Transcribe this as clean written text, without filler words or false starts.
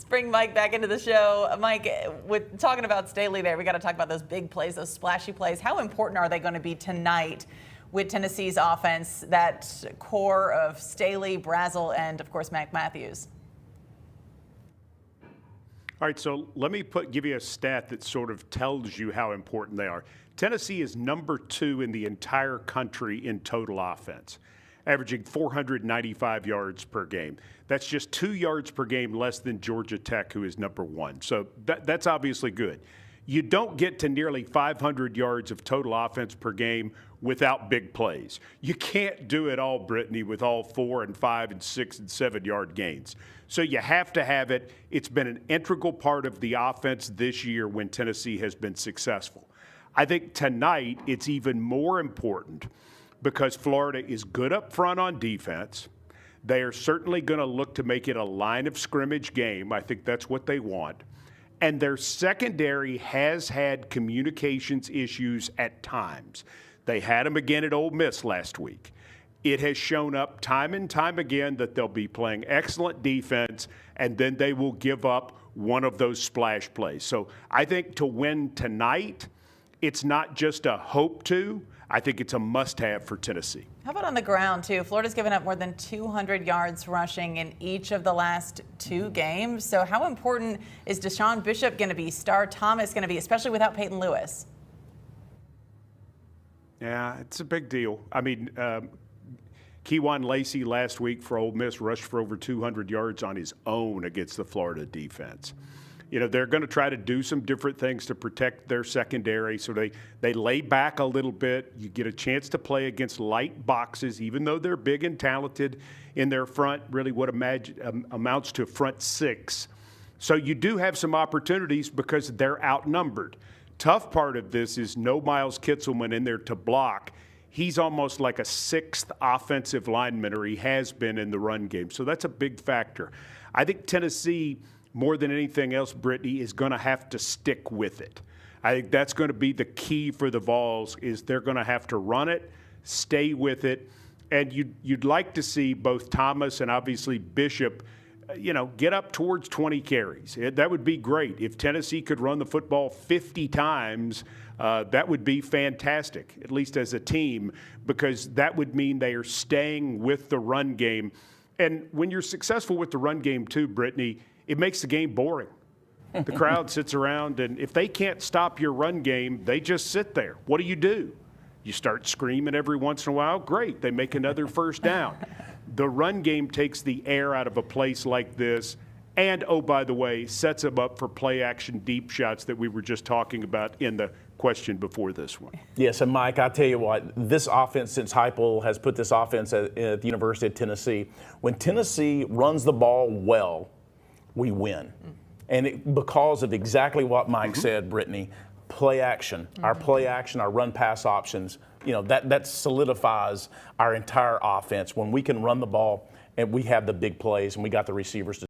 bring Mike back into the show. Mike, with talking about Staley there, we got to talk about those big plays, those splashy plays. How important are they going to be tonight with Tennessee's offense, that core of Staley, Brazel, and, of course, Mac Matthews? All right, so let me give you a stat that sort of tells you how important they are. Tennessee is number 2 in the entire country in total offense, averaging 495 yards per game. That's just 2 yards per game less than Georgia Tech, who is number 1. So that's obviously good. You don't get to nearly 500 yards of total offense per game without big plays. You can't do it all, Brittany, with all 4 and 5 and 6 and 7 yard gains. So you have to have it. It's been an integral part of the offense this year when Tennessee has been successful. I think tonight it's even more important because Florida is good up front on defense. They are certainly going to look to make it a line of scrimmage game. I think that's what they want. And their secondary has had communications issues at times. They had them again at Ole Miss last week. It has shown up time and time again that they'll be playing excellent defense, and then they will give up one of those splash plays. So I think to win tonight, it's not just a hope to. I think it's a must-have for Tennessee. How about on the ground, too? Florida's given up more than 200 yards rushing in each of the last 2 games. So how important is Deshaun Bishop going to be, Star Thomas going to be, especially without Peyton Lewis? Yeah, it's a big deal. I mean, Keywan Lacey last week for Ole Miss rushed for over 200 yards on his own against the Florida defense. You know, they're going to try to do some different things to protect their secondary. So they lay back a little bit. You get a chance to play against light boxes, even though they're big and talented in their front, really what amounts to front 6. So you do have some opportunities because they're outnumbered. Tough part of this is no Miles Kitselman in there to block. He's almost like a 6th offensive lineman, or he has been in the run game. So that's a big factor. I think Tennessee, more than anything else, Brittany, is going to have to stick with it. I think that's going to be the key for the Vols, is they're going to have to run it, stay with it, and you'd like to see both Thomas and obviously Bishop, get up towards 20 carries. That would be great. If Tennessee could run the football 50 times, that would be fantastic, at least as a team, because that would mean they are staying with the run game. And when you're successful with the run game too, Brittany, it makes the game boring. The crowd sits around, and if they can't stop your run game, they just sit there. What do? You start screaming every once in a while. Great, they make another first down. The run game takes the air out of a place like this and, oh, by the way, sets them up for play-action deep shots that we were just talking about in the question before this one. Yes, and Mike, I tell you what, this offense, since Heupel has put this offense at the University of Tennessee, when Tennessee runs the ball well, we win. And because of exactly what Mike said, Brittany, play action, our play action, our run pass options, that solidifies our entire offense when we can run the ball and we have the big plays and we got the receivers to